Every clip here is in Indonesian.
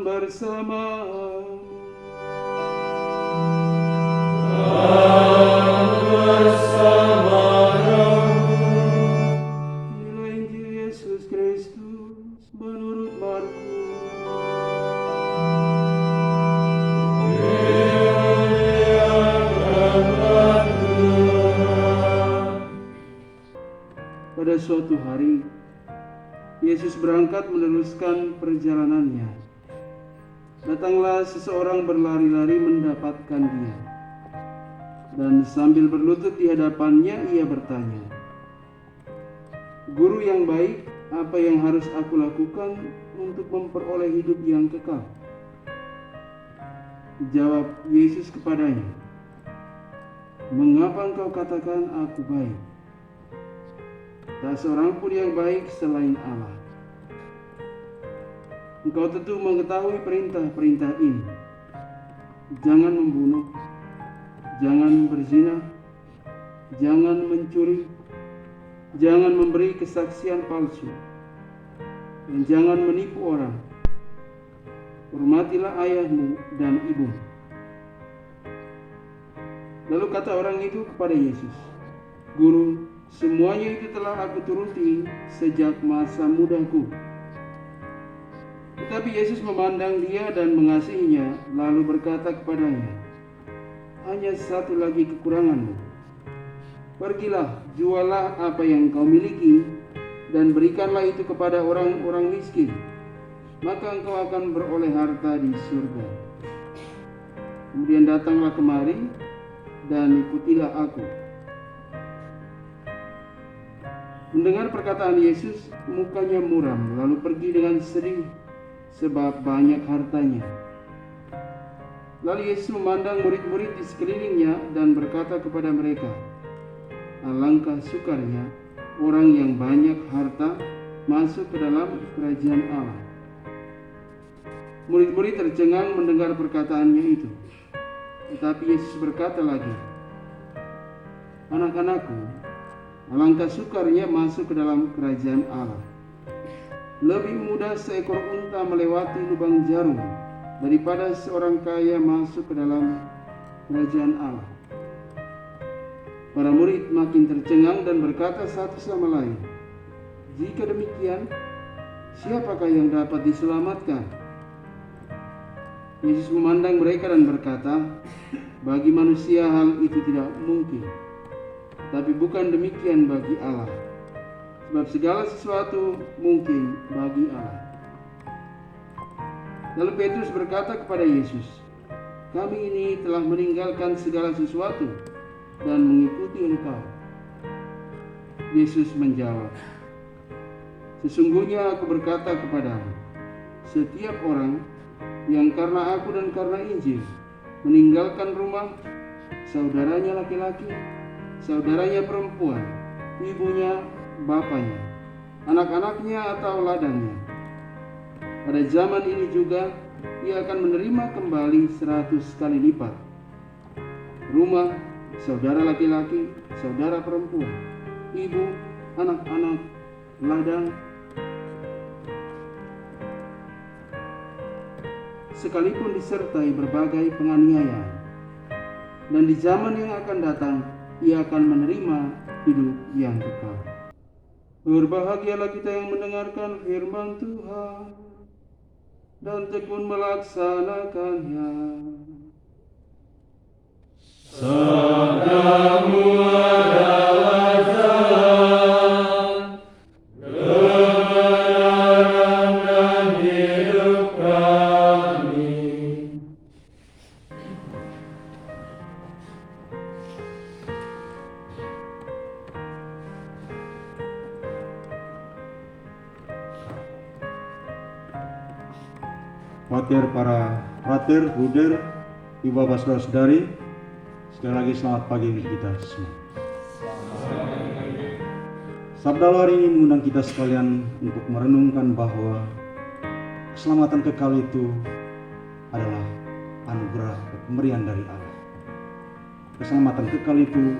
bersamamu. Inilah Injil Yesus Kristus menurut Markus. Pada suatu hari, Yesus berangkat meneruskan perjalanannya. Datanglah seseorang berlari-lari mendapatkan dia. Dan sambil berlutut di hadapannya, ia bertanya, "Guru yang baik, apa yang harus aku lakukan untuk memperoleh hidup yang kekal?" Jawab Yesus kepadanya, "Mengapa engkau katakan aku baik? Tak seorang pun yang baik selain Allah. Engkau tentu mengetahui perintah-perintah ini. Jangan membunuh, jangan berzina, jangan mencuri, jangan memberi kesaksian palsu, dan jangan menipu orang. Hormatilah ayahmu dan ibumu." Lalu kata orang itu kepada Yesus, "Guru, semuanya itu telah aku turuti sejak masa mudaku." Tetapi Yesus memandang dia dan mengasihinya, lalu berkata kepadanya, "Hanya satu lagi kekuranganmu. Pergilah, jualah apa yang kau miliki, dan berikanlah itu kepada orang-orang miskin. Maka engkau akan beroleh harta di surga. Kemudian datanglah kemari, dan ikutilah aku." Mendengar perkataan Yesus, mukanya muram, lalu pergi dengan sedih, sebab banyak hartanya. Lalu Yesus memandang murid-murid di sekelilingnya dan berkata kepada mereka, "Alangkah sukarnya orang yang banyak harta masuk ke dalam kerajaan Allah." Murid-murid tercengang mendengar perkataannya itu. Tetapi Yesus berkata lagi, "Anak-anakku, alangkah sukarnya masuk ke dalam kerajaan Allah. Lebih mudah seekor unta melewati lubang jarum daripada seorang kaya masuk ke dalam kerajaan Allah." Para murid makin tercengang dan berkata satu sama lain, "Jika demikian, siapakah yang dapat diselamatkan?" Yesus memandang mereka dan berkata, "Bagi manusia hal itu tidak mungkin, tapi bukan demikian bagi Allah. Sebab segala sesuatu mungkin bagi Allah." Lalu Petrus berkata kepada Yesus, "Kami ini telah meninggalkan segala sesuatu dan mengikuti Engkau." Yesus menjawab, "Sesungguhnya aku berkata kepadamu, setiap orang yang karena aku dan karena Injil meninggalkan rumah, saudaranya laki-laki, saudaranya perempuan, ibunya, bapaknya, anak-anaknya atau ladangnya, pada zaman ini juga ia akan menerima kembali 100 kali lipat. Rumah, saudara laki-laki, saudara perempuan, ibu, anak-anak, ladang, sekalipun disertai berbagai penganiayaan. Dan di zaman yang akan datang, ia akan menerima hidup yang kekal." Berbahagialah kita yang mendengarkan firman Tuhan dan tekun melaksanakannya. Sabdamu adalah jalan, kebenaran dan hidup kami. Khawatir para frater, bruder, ibu bapak saudara-saudari, sekali lagi selamat pagi untuk kita semua. Sabda hari ini mengundang kita sekalian untuk merenungkan bahwa keselamatan kekal itu adalah anugerah pemberian dari Allah. Keselamatan kekal itu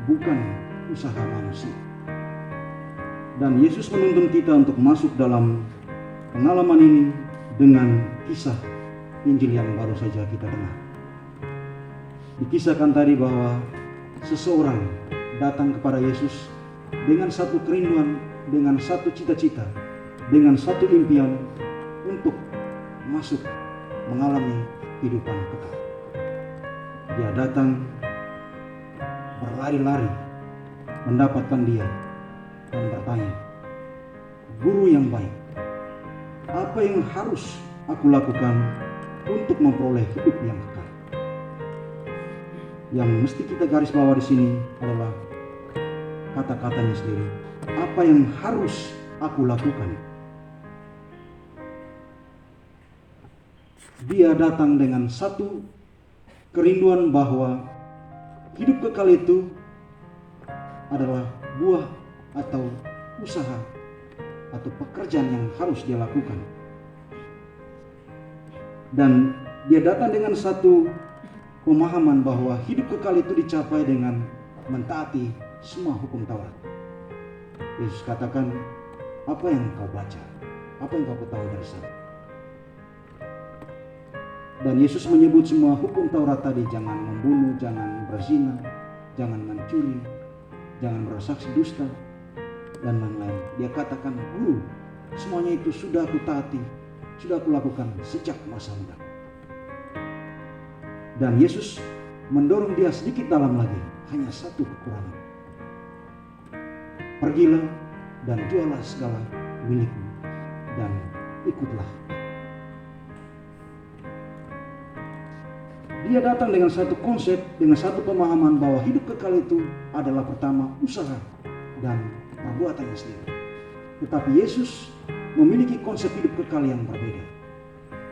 bukan usaha manusia. Dan Yesus menuntun kita untuk masuk dalam pengalaman ini dengan kisah Injil yang baru saja kita dengar. Dikisahkan tadi bahwa seseorang datang kepada Yesus dengan satu kerinduan, dengan satu cita-cita, dengan satu impian untuk masuk mengalami kehidupan kekal. Dia datang berlari-lari mendapatkan dia dan bertanya, "Guru yang baik, apa yang harus aku lakukan untuk memperoleh hidup yang kekal?" Yang mesti kita garis bawah di sini adalah kata-katanya sendiri. Apa yang harus aku lakukan? Dia datang dengan satu kerinduan bahwa hidup kekal itu adalah buah atau usaha atau pekerjaan yang harus dia lakukan. Dan dia datang dengan satu pemahaman bahwa hidup kekal itu dicapai dengan mentaati semua hukum Taurat. Yesus katakan, apa yang kau baca? Apa yang kau ketahui dari sana? Dan Yesus menyebut semua hukum Taurat tadi, jangan membunuh, jangan berzina, jangan mencuri, jangan bersaksi dusta, dan lain-lain. Dia katakan, Guru, semuanya itu sudah aku taati, sudah aku lakukan sejak masa muda. Dan Yesus mendorong dia sedikit dalam lagi, hanya satu kekurangan. Pergilah dan jualah segala milikmu dan ikutlah. Dia datang dengan satu konsep, dengan satu pemahaman bahwa hidup kekal itu adalah pertama usaha dan perbuatannya sendiri. Tetapi Yesus memiliki konsep hidup kekal yang berbeda.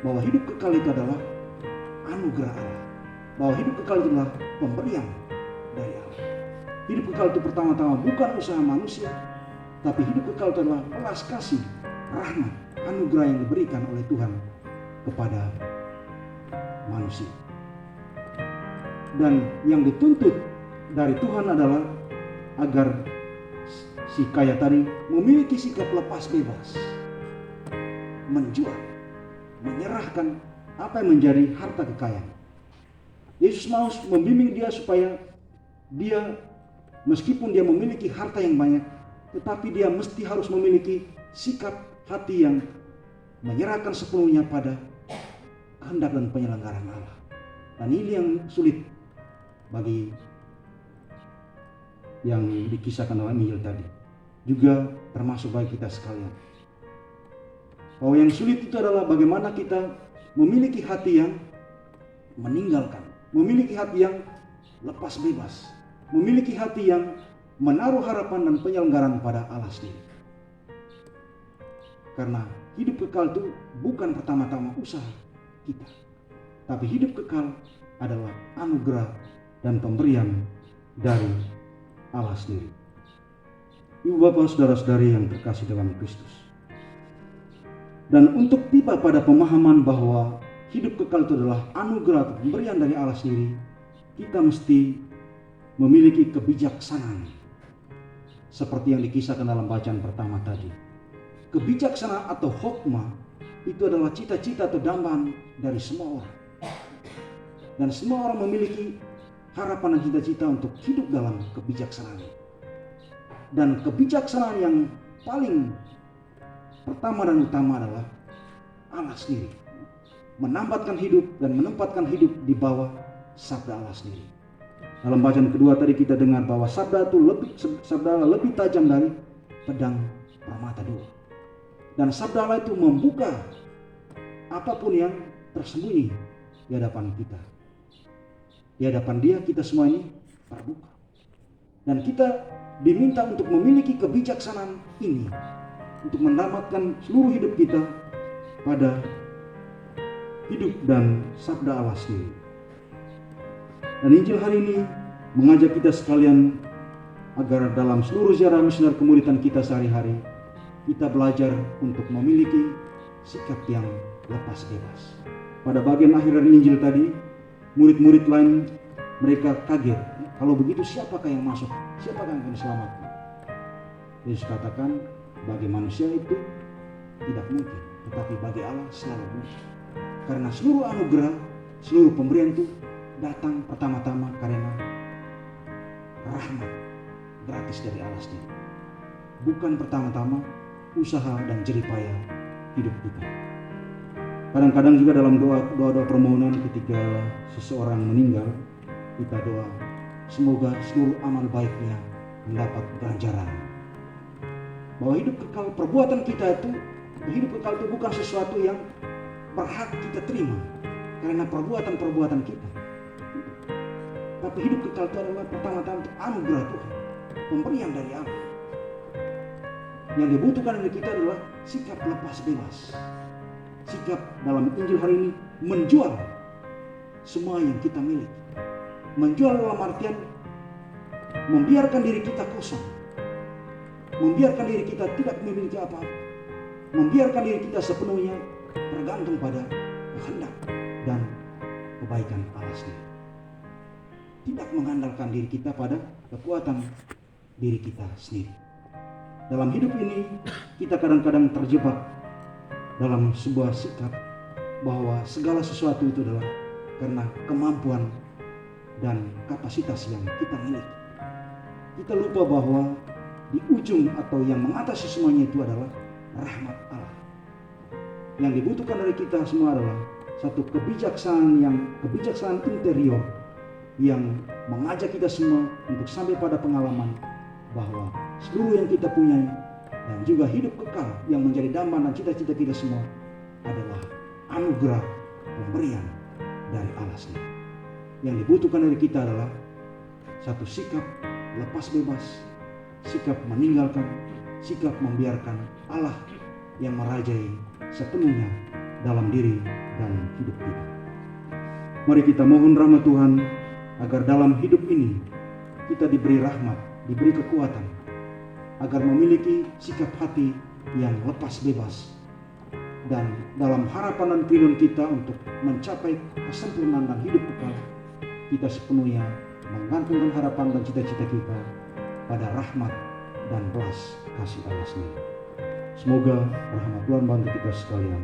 Bahwa hidup kekal itu adalah anugerah Allah. Bahwa hidup kekal itu adalah pemberian dari Allah. Hidup kekal itu pertama-tama bukan usaha manusia, tapi hidup kekal itu adalah belas kasih, rahmat, anugerah yang diberikan oleh Tuhan kepada manusia. Dan yang dituntut dari Tuhan adalah agar si kaya tadi memiliki sikap lepas bebas, menjual, menyerahkan apa yang menjadi harta kekayaan. Yesus mau membimbing dia supaya dia, meskipun dia memiliki harta yang banyak, tetapi dia mesti harus memiliki sikap hati yang menyerahkan sepenuhnya pada kehendak dan penyelenggaraan Allah. Dan ini yang sulit bagi yang dikisahkan dalam Injil tadi, juga termasuk bagi kita sekalian. Bahwa yang sulit itu adalah bagaimana kita memiliki hati yang meninggalkan, memiliki hati yang lepas bebas, memiliki hati yang menaruh harapan dan penyelenggaraan pada Allah sendiri. Karena hidup kekal itu bukan pertama-tama usaha kita, tapi hidup kekal adalah anugerah dan pemberian dari Allah sendiri. Ibu bapak saudara-saudari yang terkasih dalam Kristus. Dan untuk tiba pada pemahaman bahwa hidup kekal itu adalah anugerah atau pemberian dari Allah sendiri, kita mesti memiliki kebijaksanaan. Seperti yang dikisahkan dalam bacaan pertama tadi. Kebijaksanaan atau hokmah itu adalah cita-cita atau dambaan dari semua orang. Dan semua orang memiliki harapan dan cita-cita untuk hidup dalam kebijaksanaan. Dan kebijaksanaan yang paling pertama dan utama adalah Allah sendiri. Menambatkan hidup dan menempatkan hidup di bawah sabda Allah sendiri. Dalam bacaan kedua tadi kita dengar bahwa sabda Allah lebih tajam dari pedang permata dua. Dan sabda Allah itu membuka apapun yang tersembunyi di hadapan kita. Di hadapan Dia kita semua ini terbuka. Dan kita diminta untuk memiliki kebijaksanaan ini, untuk menamatkan seluruh hidup kita pada hidup dan sabda Allah sendiri. Dan Injil hari ini mengajak kita sekalian agar dalam seluruh ziarah misioner kemuridan kita sehari-hari, kita belajar untuk memiliki sikap yang lepas bebas. Pada bagian akhir dari Injil tadi, murid-murid lain mereka kaget. Kalau begitu siapakah yang masuk? Siapakah yang akan diselamatkan? Yesus katakan bagi manusia itu tidak mungkin, tetapi bagi Allah selalu mudah. Karena seluruh anugerah, seluruh pemberian itu datang pertama-tama karena rahmat gratis dari Allah sendiri. Bukan pertama-tama usaha dan jeripaya hidup kita. Kadang-kadang juga dalam doa permohonan ketika seseorang meninggal, kita doa semoga seluruh amal baiknya mendapat ganjaran. Bahwa hidup kekal, perbuatan kita itu, hidup kekal itu bukan sesuatu yang berhak kita terima karena perbuatan-perbuatan kita. Tapi hidup kekal itu adalah pertama-tama anugerah Tuhan, pemberian dari Allah. Yang dibutuhkan dari kita adalah sikap lepas bebas. Sikap dalam Injil hari ini menjual semua yang kita miliki. Menjual dalam artian membiarkan diri kita kosong. Membiarkan diri kita tidak memiliki apa-apa. Membiarkan diri kita sepenuhnya tergantung pada kehendak dan kebaikan Allah sendiri. Tidak mengandalkan diri kita pada kekuatan diri kita sendiri. Dalam hidup ini kita kadang-kadang terjebak dalam sebuah sikap bahwa segala sesuatu itu adalah karena kemampuan dan kapasitas yang kita miliki. Kita lupa bahwa di ujung atau yang mengatasi semuanya itu adalah rahmat Allah. Yang dibutuhkan dari kita semua adalah satu kebijaksanaan interior yang mengajak kita semua untuk sampai pada pengalaman bahwa seluruh yang kita punya dan juga hidup kekal yang menjadi dambaan dan cita-cita kita semua adalah anugerah pemberian dari Allah sendiri. Yang dibutuhkan dari kita adalah satu sikap lepas bebas, sikap meninggalkan, sikap membiarkan Allah yang merajai sepenuhnya dalam diri dan hidup kita. Mari kita mohon rahmat Tuhan agar dalam hidup ini kita diberi rahmat, diberi kekuatan, agar memiliki sikap hati yang lepas bebas, dan dalam harapan dan kerinduan kita untuk mencapai kesempurnaan dan hidup kekal, kita sepenuhnya menggantungkan harapan dan cita-cita kita pada rahmat dan belas kasih Allah sendiri. Semoga rahmat Tuhan bantu kita sekalian.